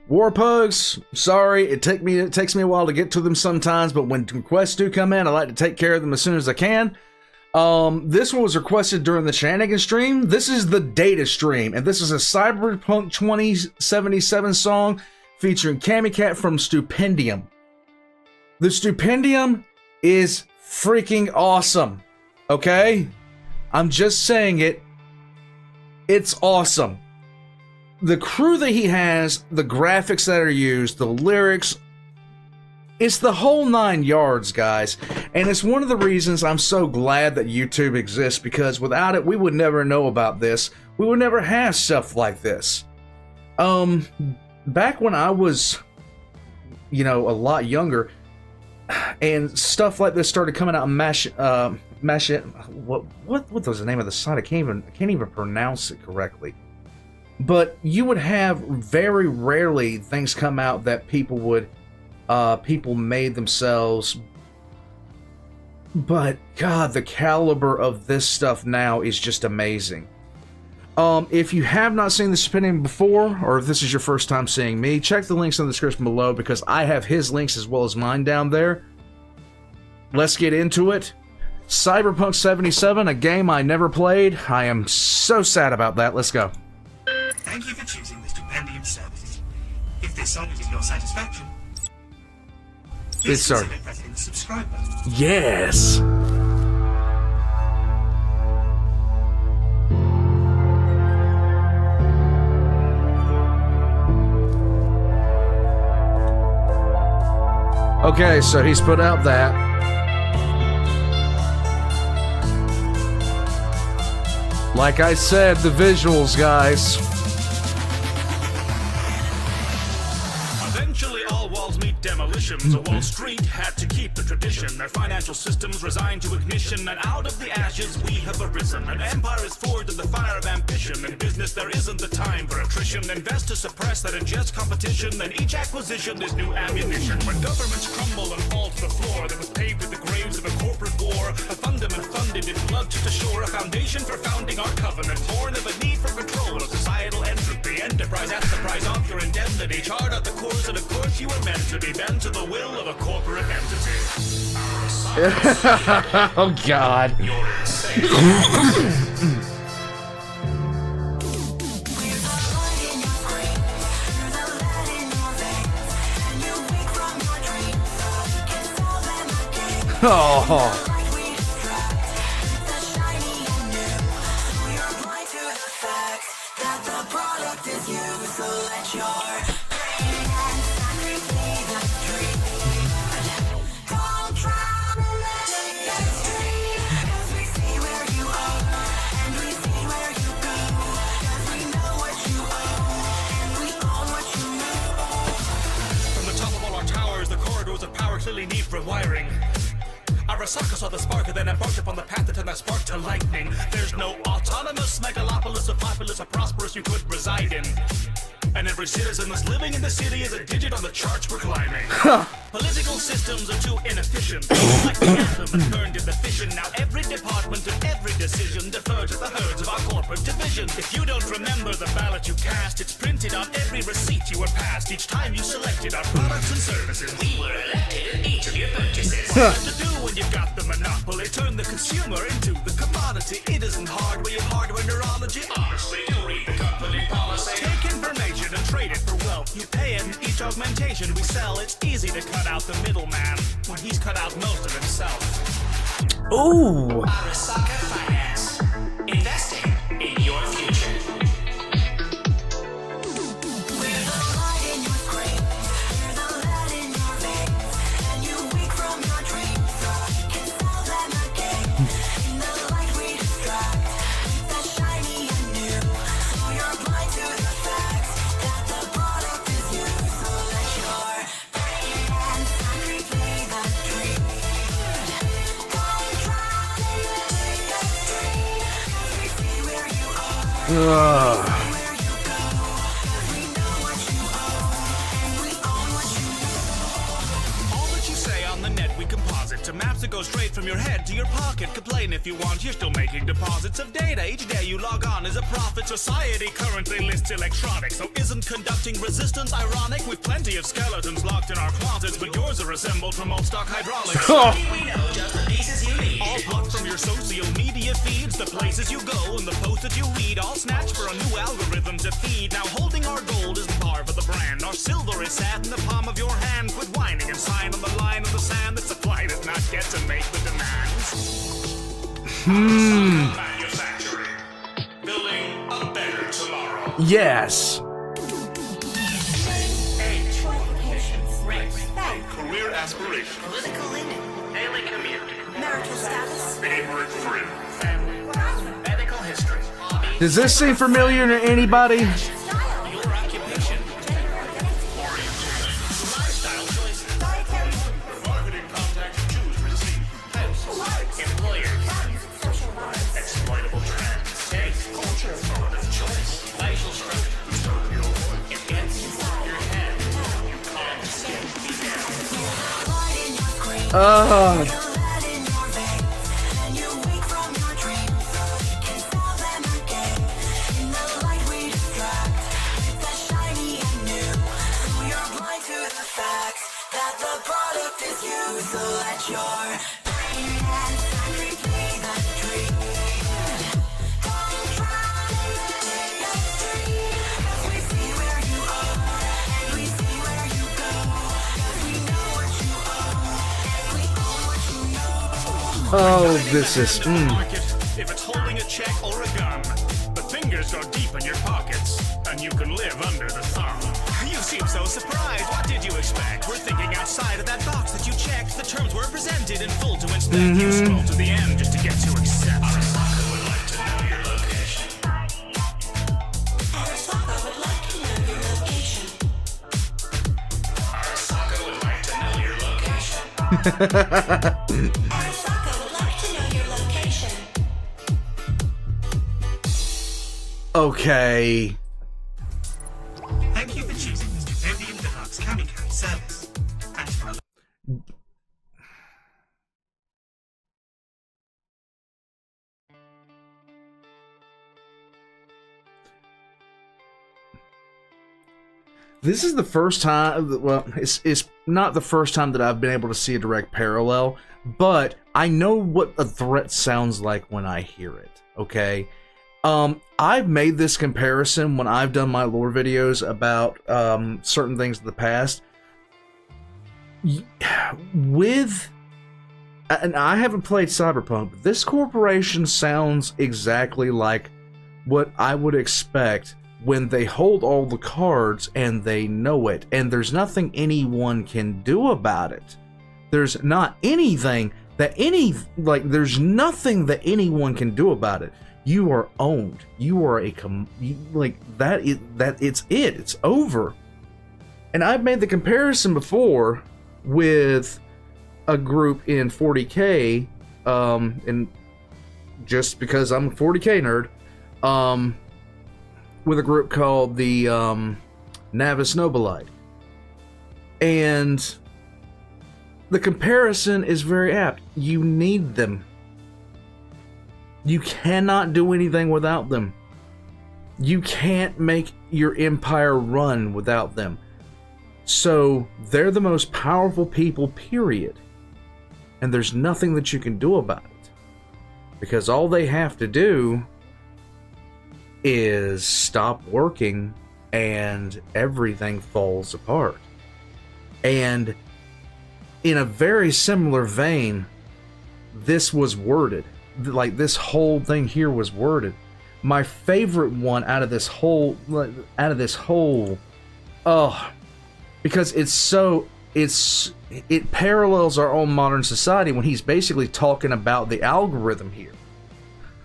War Pugs, sorry, it takes me a while to get to them sometimes, but when requests do come in, I like to take care of them as soon as I can. This one was requested during the Shenanigans stream. This is the data stream, and this is a Cyberpunk 2077 song featuring Cami-Cat from Stupendium. The Stupendium is freaking awesome, okay? I'm just saying it. It's awesome. The crew that he has, the graphics that are used, the lyrics, it's the whole 9 yards, guys. And it's one of the reasons I'm so glad that YouTube exists, because without it, we would never know about this. We would never have stuff like this. Back when I was, a lot younger, and stuff like this started coming out on what was the name of the site? I can't even pronounce it correctly. But you would have very rarely things come out that people made themselves. But God, the caliber of this stuff now is just amazing. If you have not seen the Stupendium before, or if this is your first time seeing me, check the links in the description below, because I have his links as well as mine down there. Let's get into it. Cyberpunk 77, a game I never played. I am so sad about that. Let's go. Thank you for choosing the Stupendium service. If this song is to your satisfaction, please consider pressing the subscribe button. Yes. Okay, so he's put out that. Like I said, the visuals, guys. Eventually all walls meet demolitions. Wall Street had to keep the tradition. Their financial systems resigned to ignition, and out of the ashes we have arisen. An empire is forged in the fire of ambition. In business there isn't the time for attrition. Invest to suppress that unjust competition, then each acquisition is new ammunition. When governments crumble and fall to the floor, that was paved with the graves of a corporate war. A fundament funded in blood to shore. A foundation for founding our covenant. Born of a need for control of societal entropy. Enterprise at the price of your indemnity. Chart out the course, and of course you were meant to be bent to the will of a corporate entity. Oh God. You're insane. Oh. Clearly need rewiring. Arasaka saw the spark and then embarked upon the path that turned that spark to lightning. There's no autonomous megalopolis or populace or prosperous you could reside in. And every citizen that's living in the city is a digit on the charts we're climbing. Political systems are too inefficient. Like the anthem that burned in the fission. Now every department and every decision defer to the herds of our corporate division. If you don't remember the ballot you cast, it's printed on every receipt you were passed. Each time you selected our products and services, we were elected in each of your purchases. What to do when you've got the monopoly? Turn the consumer into the commodity. It isn't hard, we have hardware neurology. Honestly, you read the company policy. Take information and trade it for wealth. You pay in each augmentation we sell. It's easy to cut out the middleman when he's cut out most of himself. Ooh. Arasaka Finance. Investing in your future. Ugh. To maps that go straight from your head to your pocket. Complain if you want, you're still making deposits of data. data each day you log on is a profit. Society currently lists electronics, so isn't conducting resistance ironic? With plenty of skeletons locked in our closets, but yours are assembled from old stock hydraulics. We know just the pieces you need. All plucked from your social media feeds, the places you go and the posts that you read, all snatched for a new algorithm to feed. Now holding our gold isn't par for the brand. Our silver is sat in the palm of your hand. Quit whining and sign on the line of the sand. The supply does not get to make the demands. Manufacturing. Building a better tomorrow. Yes. Age. Race. Career aspirations. Political leaning. Daily commute. Marital status. Favorite fruit. Family. Medical history. Hobbies. Does this seem familiar to anybody? Your occupation. Orientation. Lifestyle choices. Marketing contacts. Choose receive. House. Employers. Exploitable trends. Taste. Culture. Mode of choice. Facial structure. It gets your head. You can't skip the Oh. Oh, this is. If it's holding a check or a gun, the fingers go deep in your pockets, and you can live under the thumb. You seem so surprised. What did you expect? We're thinking outside of that box that you checked. The terms were presented in full to inspect. You scroll to the end just to get to accept. Arasaka would like to know your location. Arasaka would like to know your location. Arasaka would like to know your location. Arasaka would like to know your location. Okay. Thank you for choosing the Stupendium Deluxe Cami-Cat service. And to my This is the first time, well, it's not the first time that I've been able to see a direct parallel, but I know what a threat sounds like when I hear it, okay? I've made this comparison when I've done my lore videos about certain things in the past. With, and I haven't played Cyberpunk, but this corporation sounds exactly like what I would expect when they hold all the cards and they know it, and there's nothing anyone can do about it. There's not anything that there's nothing that anyone can do about it. You are owned. You are it's over. And I've made the comparison before with a group in 40K, and just because I'm a 40K nerd, with a group called the Navis Nobilite. And the comparison is very apt. You need them. You cannot do anything without them. You can't make your empire run without them. So they're the most powerful people, period. And there's nothing that you can do about it. Because all they have to do is stop working and everything falls apart. And in a very similar vein, this was worded. Like, this whole thing here was worded. My favorite one out of this whole, because it parallels our own modern society when he's basically talking about the algorithm here.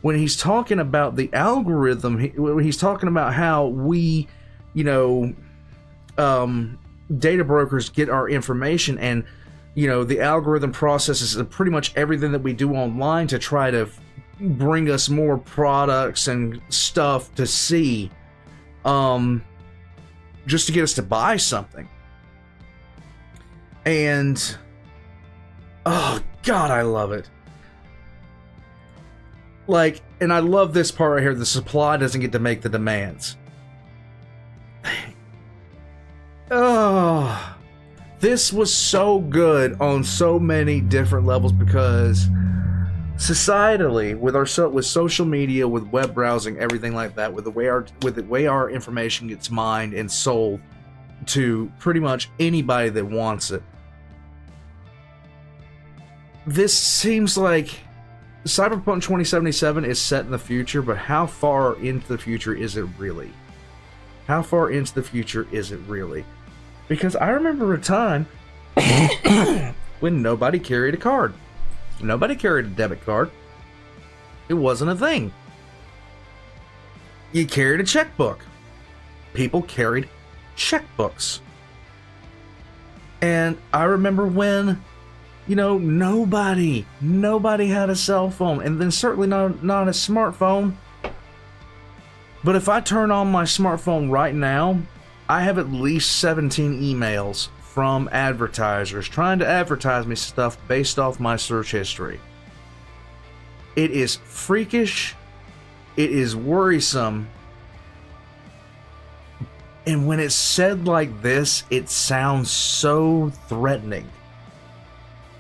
When he's talking about the algorithm, when he's talking about how we, data brokers get our information, and the algorithm processes pretty much everything that we do online to try to bring us more products and stuff to see, just to get us to buy something. And oh god, I love it. Like, and I love this part right here, the supply doesn't get to make the demands. Oh, this was so good on so many different levels because societally, with social media, with web browsing, everything like that, with the way our information gets mined and sold to pretty much anybody that wants it, this seems like Cyberpunk 2077 is set in the future, but how far into the future is it really? How far into the future is it really? Because I remember a time when nobody carried a card. Nobody carried a debit card. It wasn't a thing. You carried a checkbook. People carried checkbooks. And I remember when, you know, nobody had a cell phone, and then certainly not a smartphone. But if I turn on my smartphone right now, I have at least 17 emails from advertisers trying to advertise me stuff based off my search history. It is freakish. It is worrisome. And when it's said like this, it sounds so threatening.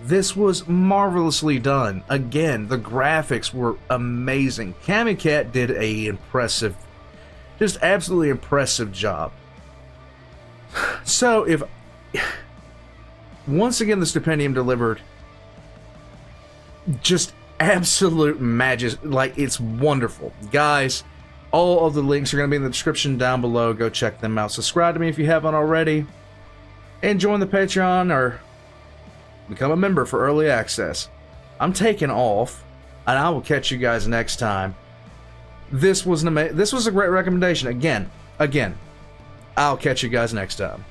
This was marvelously done. Again, the graphics were amazing. Cami-Cat did a impressive, just absolutely impressive job. So if once again the Stupendium delivered just absolute magic, like it's wonderful. Guys, all of the links are going to be in the description down below. Go check them out. Subscribe to me if you haven't already. And join the Patreon or become a member for early access. I'm taking off, and I will catch you guys next time. This was a great recommendation. Again, I'll catch you guys next time.